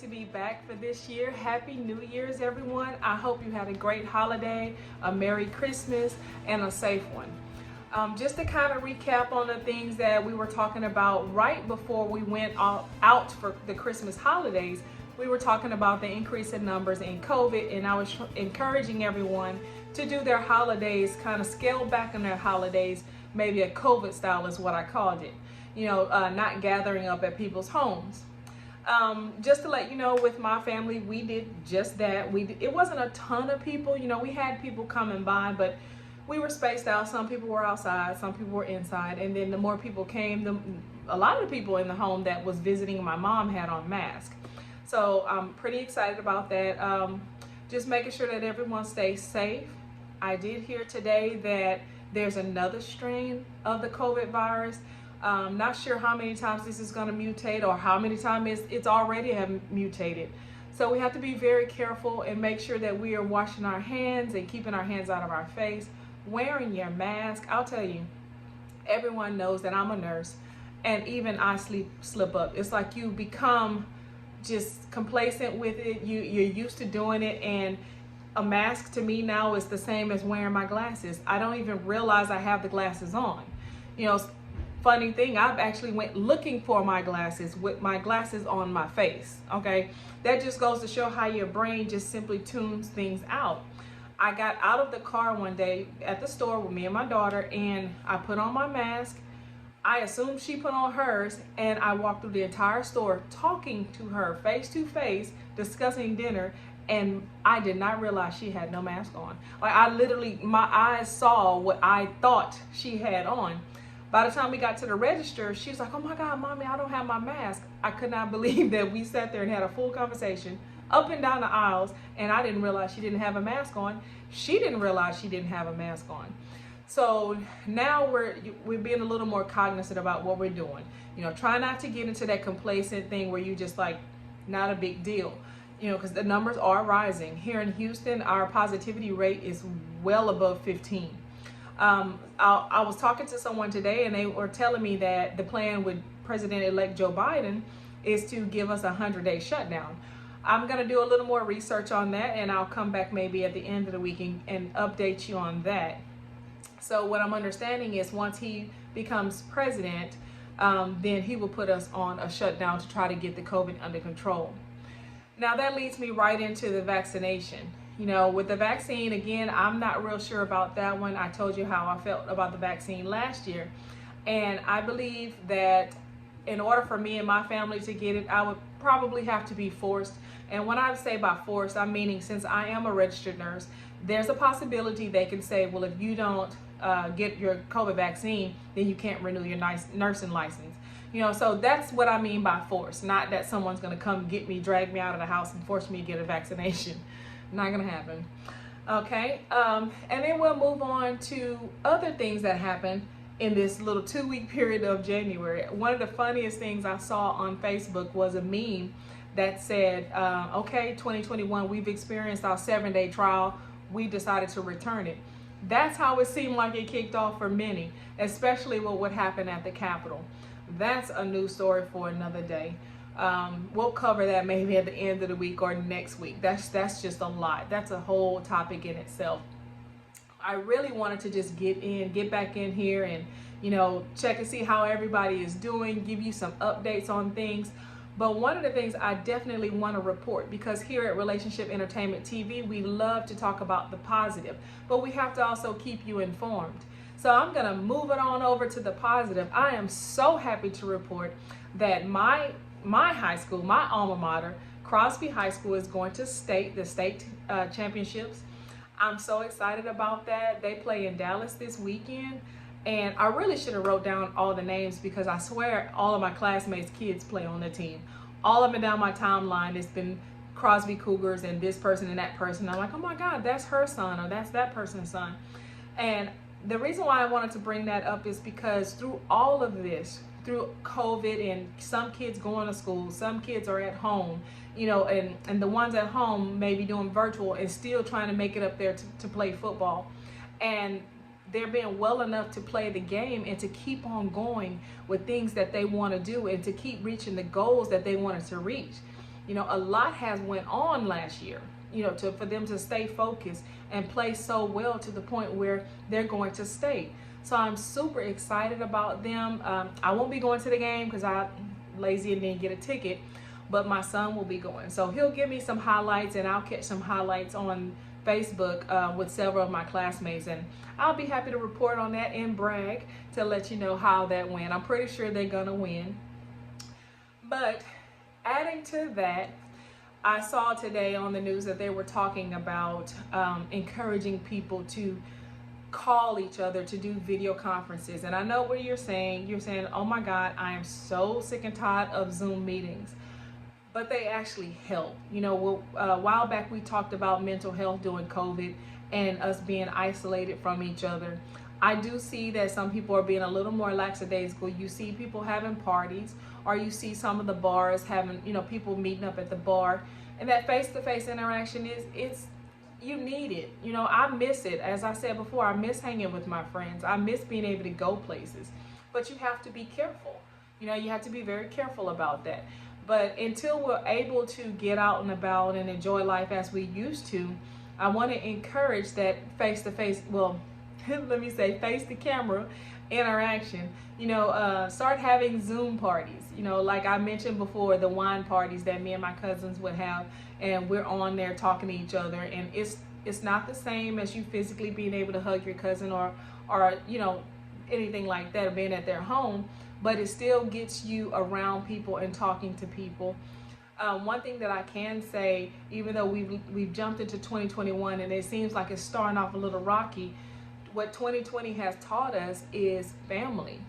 to be back for this year. Happy New Year's, everyone. I hope you had a great holiday, a Merry Christmas, and a safe one. Just to kind of recap on the things that we were talking about right before we went out for the Christmas holidays, we were talking about the increase in numbers in COVID, and I was encouraging everyone to do their holidays, kind of scale back on their holidays, maybe a COVID style is what I called it. Not gathering up at people's homes. Just to let you know, with my family, we did just that. It wasn't a ton of people. We had people coming by, but we were spaced out. Some people were outside, some people were inside, and then the more people came, a lot of the people in the home that was visiting my mom had on masks. So I'm pretty excited about that. Just making sure that everyone stays safe. I did hear today that there's another strain of the COVID virus. Not sure how many times this is going to mutate or how many times it's already have mutated. So we have to be very careful and make sure that we are washing our hands and keeping our hands out of our face, wearing your mask. I'll tell you, everyone knows that I'm a nurse, and even I slip up. It's like you become just complacent with it. You're used to doing it, and a mask to me now is the same as wearing my glasses. I don't even realize I have the glasses on. Funny thing, I've actually went looking for my glasses with my glasses on my face. Okay, that just goes to show how your brain just simply tunes things out. I got out of the car one day at the store with me and my daughter, and I put on my mask. I assumed she put on hers, and I walked through the entire store talking to her face to face, discussing dinner, and I did not realize she had no mask on. Like, I literally, my eyes saw what I thought she had on. By the time we got to the register, she was like, "Oh my God, Mommy, I don't have my mask." I could not believe that we sat there and had a full conversation up and down the aisles, and I didn't realize she didn't have a mask on. She didn't realize she didn't have a mask on. So now we're being a little more cognizant about what we're doing. Try not to get into that complacent thing where you just like, not a big deal. Because the numbers are rising. Here in Houston, our positivity rate is well above 15. I was talking to someone today, and they were telling me that the plan with President-elect Joe Biden is to give us a 100-day shutdown. I'm going to do a little more research on that, and I'll come back maybe at the end of the week and update you on that. So what I'm understanding is once he becomes president, then he will put us on a shutdown to try to get the COVID under control. Now that leads me right into the vaccination. With the vaccine, again, I'm not real sure about that one. I told you how I felt about the vaccine last year. And I believe that in order for me and my family to get it, I would probably have to be forced. And when I say by forced, I'm meaning since I am a registered nurse, there's a possibility they can say, well, if you don't get your COVID vaccine, then you can't renew your nursing license. So that's what I mean by force. Not that someone's going to come get me, drag me out of the house and force me to get a vaccination. Not going to happen. Okay. And then we'll move on to other things that happened in this little 2-week period of January. One of the funniest things I saw on Facebook was a meme that said, okay, 2021, we've experienced our 7-day trial. We decided to return it. That's how it seemed like it kicked off for many, especially with what happened at the Capitol. That's a news story for another day. We'll cover that maybe at the end of the week or next week. That's just a lot. That's a whole topic in itself. I really wanted to just get back in here and, check and see how everybody is doing, give you some updates on things. But one of the things I definitely want to report, because here at Relationship Entertainment TV, we love to talk about the positive, but we have to also keep you informed. So I'm going to move it on over to the positive. I am so happy to report that my high school, my alma mater, Crosby High School, is going to the state championships. I'm so excited about that. They play in Dallas this weekend, and I really should have wrote down all the names because I swear all of my classmates' kids play on the team. All of them down my timeline, it's been Crosby Cougars and this person and that person. I'm like, oh my God, that's her son or that's that person's son. And the reason why I wanted to bring that up is because through all of this, through COVID and some kids going to school, some kids are at home, and the ones at home may be doing virtual and still trying to make it up there to play football. And they're being well enough to play the game and to keep on going with things that they want to do and to keep reaching the goals that they wanted to reach. A lot has went on last year, for them to stay focused and play so well to the point where they're going to state. So I'm super excited about them. I won't be going to the game because I'm lazy and didn't get a ticket, but my son will be going. So he'll give me some highlights, and I'll catch some highlights on Facebook with several of my classmates, and I'll be happy to report on that and brag to let you know how that went. I'm pretty sure they're gonna win. But adding to that, I saw today on the news that they were talking about encouraging people to call each other to do video conferences. And I know what you're saying, oh my God, I am so sick and tired of Zoom meetings. But they actually help. A while back we talked about mental health during COVID and us being isolated from each other. I do see that some people are being a little more lackadaisical. You see people having parties, or you see some of the bars having, people meeting up at the bar. And that face-to-face interaction you need it. I miss it. As I said before, I miss hanging with my friends. I miss being able to go places. But you have to be careful. You have to be very careful about that. But until we're able to get out and about and enjoy life as we used to, I want to encourage that face-to-face, let me say face-to-camera interaction. Start having Zoom parties. Like I mentioned before, the wine parties that me and my cousins would have, and we're on there talking to each other, and it's not the same as you physically being able to hug your cousin or anything like that, or being at their home, but it still gets you around people and talking to people. One thing that I can say, even though we've jumped into 2021 and it seems like it's starting off a little rocky, what 2020 has taught us is family.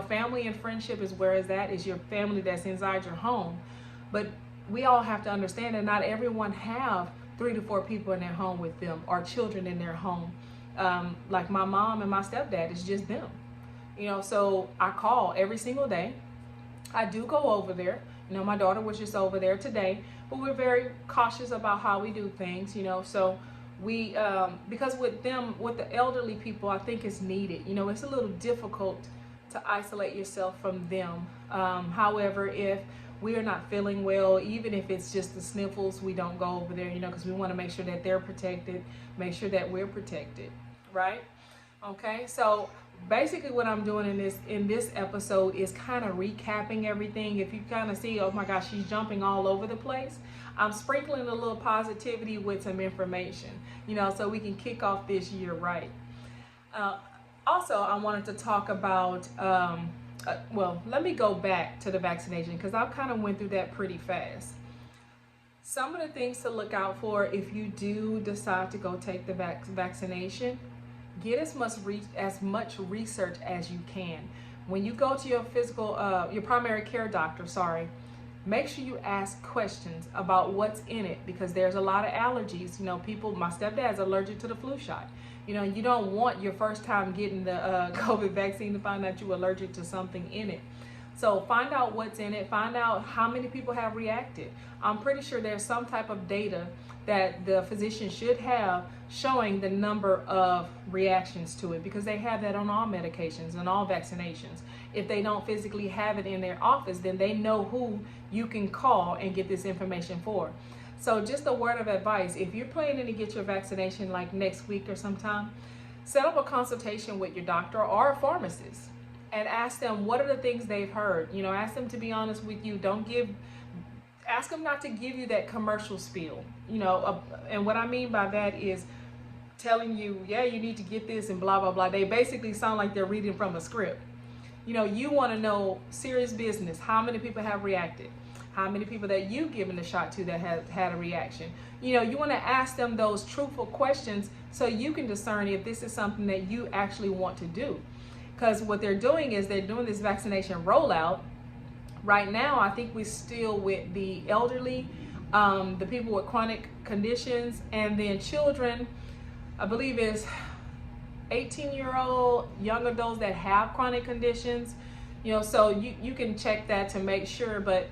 Family and friendship is where it's at, is your family that's inside your home. But we all have to understand that not everyone have 3 to 4 people in their home with them, or children in their home. Like my mom and my stepdad, it's just them. So I call every single day. I do go over there. My daughter was just over there today, but we're very cautious about how we do things, so we, because with the elderly people, I think it's needed. It's a little difficult to isolate yourself from them. However, if we are not feeling well, even if it's just the sniffles, we don't go over there, because we want to make sure that they're protected, make sure that we're protected, right? Okay, so basically what I'm doing in this episode is kind of recapping everything. If you kind of see, oh my gosh, she's jumping all over the place, I'm sprinkling a little positivity with some information, so we can kick off this year right. Also, I wanted to talk about, let me go back to the vaccination, because I kind of went through that pretty fast. Some of the things to look out for if you do decide to go take the vaccination: get as much research as you can. When you go to your primary care doctor, make sure you ask questions about what's in it, because there's a lot of allergies. My stepdad's allergic to the flu shot. You don't want your first time getting the COVID vaccine to find out you're allergic to something in it. So find out what's in it, find out how many people have reacted. I'm pretty sure there's some type of data that the physician should have showing the number of reactions to it, because they have that on all medications and all vaccinations. If they don't physically have it in their office, then they know who you can call and get this information for. So just a word of advice: if you're planning to get your vaccination like next week or sometime, set up a consultation with your doctor or a pharmacist and ask them what are the things they've heard. Ask them to be honest with you. Ask them not to give you that commercial spiel, and what I mean by that is telling you, yeah, you need to get this and blah, blah, blah. They basically sound like they're reading from a script. You want to know serious business. How many people have reacted? How many people that you've given the shot to that have had a reaction? You want to ask them those truthful questions so you can discern if this is something that you actually want to do. Because what they're doing is they're doing this vaccination rollout. Right now, I think we're still with the elderly, the people with chronic conditions, and then children. I believe is 18-year-old young adults that have chronic conditions. So you can check that to make sure. But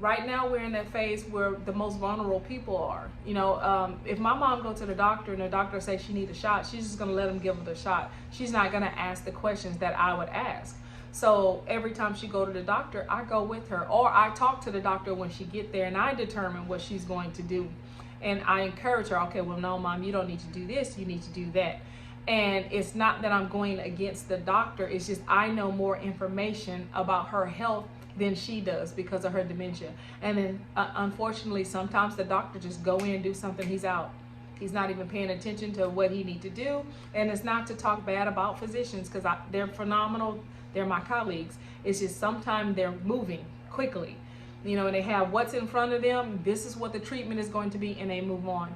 right now we're in that phase where the most vulnerable people are. If my mom go to the doctor and the doctor says she needs a shot, she's just going to let them give her the shot. She's not going to ask the questions that I would ask. So every time she go to the doctor, I go with her, or I talk to the doctor when she get there, and I determine what she's going to do. And I encourage her, okay, well, no, Mom, you don't need to do this, you need to do that. And it's not that I'm going against the doctor, it's just I know more information about her health than she does because of her dementia. And then unfortunately, sometimes the doctor just go in, do something, he's out. He's not even paying attention to what he needs to do. And it's not to talk bad about physicians, because they're phenomenal, they're my colleagues. It's just sometimes they're moving quickly, you know, and they have what's in front of them, this is what the treatment is going to be, and they move on.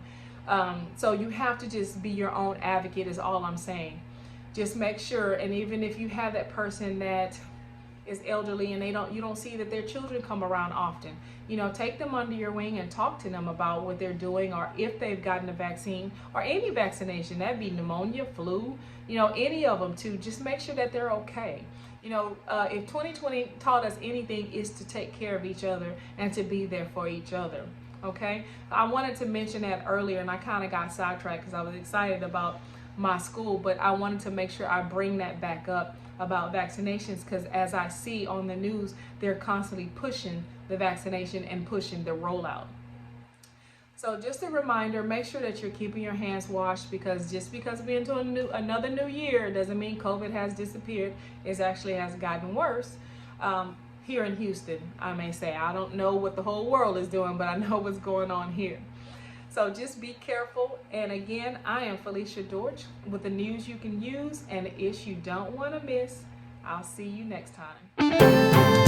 So you have to just be your own advocate is all I'm saying. Just make sure, and even if you have that person that is elderly and you don't see that their children come around often, you know, take them under your wing and talk to them about what they're doing, or if they've gotten a vaccine or any vaccination, that'd be pneumonia, flu, you know, any of them too. Just make sure that they're okay. You know, if 2020 taught us anything, is to take care of each other and to be there for each other. Okay, I wanted to mention that earlier, and I kind of got sidetracked because I was excited about my school, but I wanted to make sure I bring that back up about vaccinations, because as I see on the news, they're constantly pushing the vaccination and pushing the rollout. So just a reminder, make sure that you're keeping your hands washed, because just because we're into another new year doesn't mean COVID has disappeared. It actually has gotten worse. Here in Houston, I may say. I don't know what the whole world is doing, but I know what's going on here. So just be careful. And again, I am Felicia Dortch with the news you can use and the ish you don't want to miss. I'll see you next time.